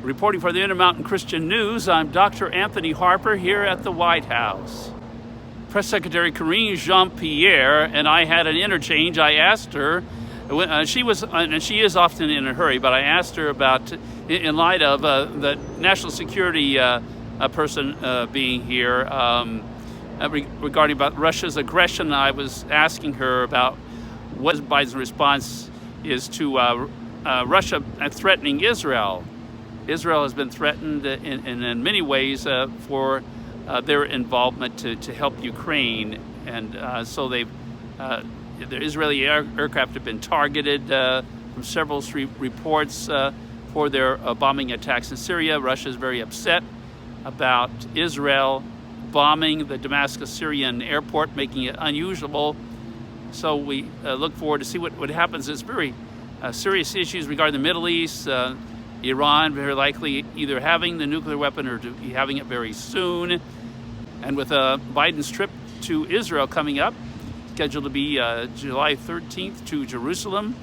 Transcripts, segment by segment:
Reporting for the Intermountain Christian News, I'm Dr. Anthony Harper here at the White House. Press Secretary Karine Jean-Pierre and I had an interchange. I asked her, she is often in a hurry, but I asked her about, in light of the national security person being here, regarding about Russia's aggression. I was asking her about what Biden's response is to Russia threatening Israel. Israel has been threatened in many ways for their involvement to help Ukraine, and so the Israeli aircraft have been targeted from several reports for their bombing attacks in Syria. Russia is very upset about Israel bombing the Damascus Syrian airport, making it unusable. So we look forward to see what happens. It's very serious issues regarding the Middle East. Iran very likely either having the nuclear weapon or to be having it very soon. And with Biden's trip to Israel coming up, scheduled to be July 13th to Jerusalem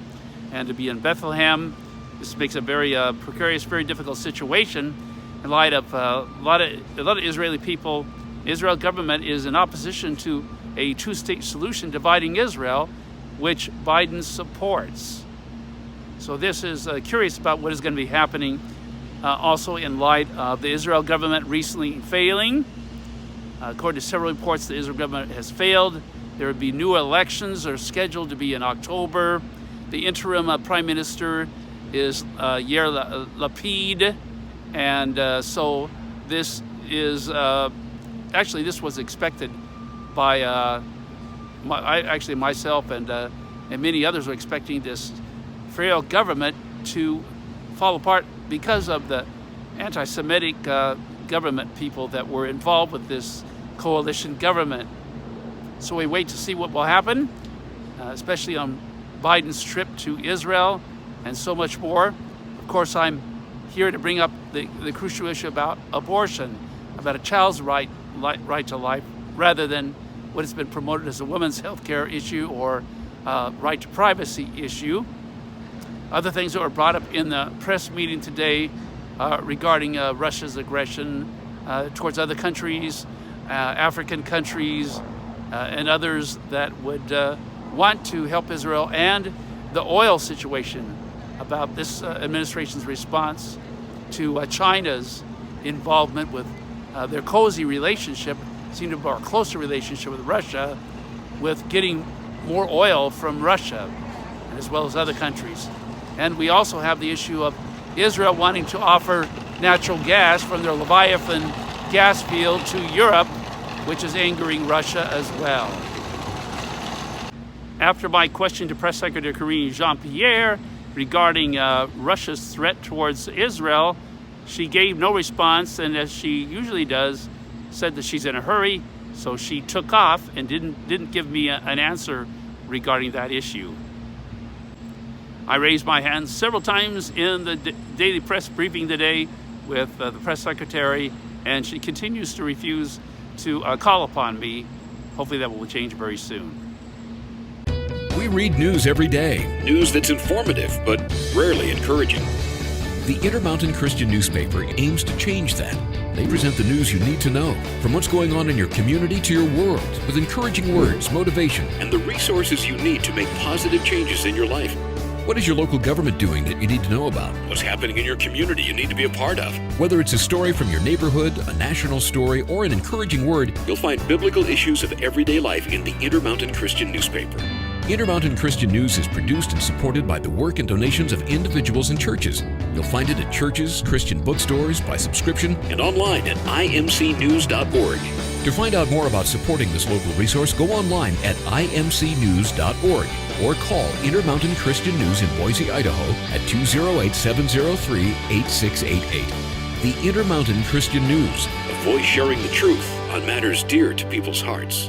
and to be in Bethlehem, this makes a very precarious, very difficult situation in light of a lot of Israeli people. Israel government is in opposition to a two-state solution dividing Israel, which Biden supports. So this is curious about what is going to be happening also in light of the Israel government recently failing. According to several reports, the Israel government has failed. There will be new elections are scheduled to be in October. The interim prime minister is Yair Lapid. And so this is, actually this was expected by myself and many others were expecting this frail government to fall apart because of the anti-Semitic government people that were involved with this coalition government. So we wait to see what will happen, especially on Biden's trip to Israel and so much more. Of course, I'm here to bring up the crucial issue about abortion, about a child's right to life, rather than what has been promoted as a women's health care issue or right to privacy issue. Other things that were brought up in the press meeting today regarding Russia's aggression towards other countries, African countries, and others that would want to help Israel, and the oil situation, about this administration's response to China's involvement with their cozy relationship, seem to be a closer relationship with Russia, with getting more oil from Russia, as well as other countries. And we also have the issue of Israel wanting to offer natural gas from their Leviathan gas field to Europe, which is angering Russia as well. After my question to Press Secretary Karine Jean-Pierre regarding Russia's threat towards Israel, she gave no response, and as she usually does, said that she's in a hurry, so she took off and didn't give me an answer regarding that issue. I raised my hand several times in the daily press briefing today with the press secretary, and she continues to refuse to call upon me. Hopefully that will change very soon. We read news every day. News that's informative, but rarely encouraging. The Intermountain Christian newspaper aims to change that. They present the news you need to know, from what's going on in your community to your world, with encouraging words, motivation, and the resources you need to make positive changes in your life. What is your local government doing that you need to know about? What's happening in your community you need to be a part of? Whether it's a story from your neighborhood, a national story, or an encouraging word, you'll find biblical issues of everyday life in the Intermountain Christian newspaper. Intermountain Christian News is produced and supported by the work and donations of individuals and churches. You'll find it at churches, Christian bookstores, by subscription, and online at imcnews.org. To find out more about supporting this local resource, go online at imcnews.org or call Intermountain Christian News in Boise, Idaho at 208-703-8688. The Intermountain Christian News, a voice sharing the truth on matters dear to people's hearts.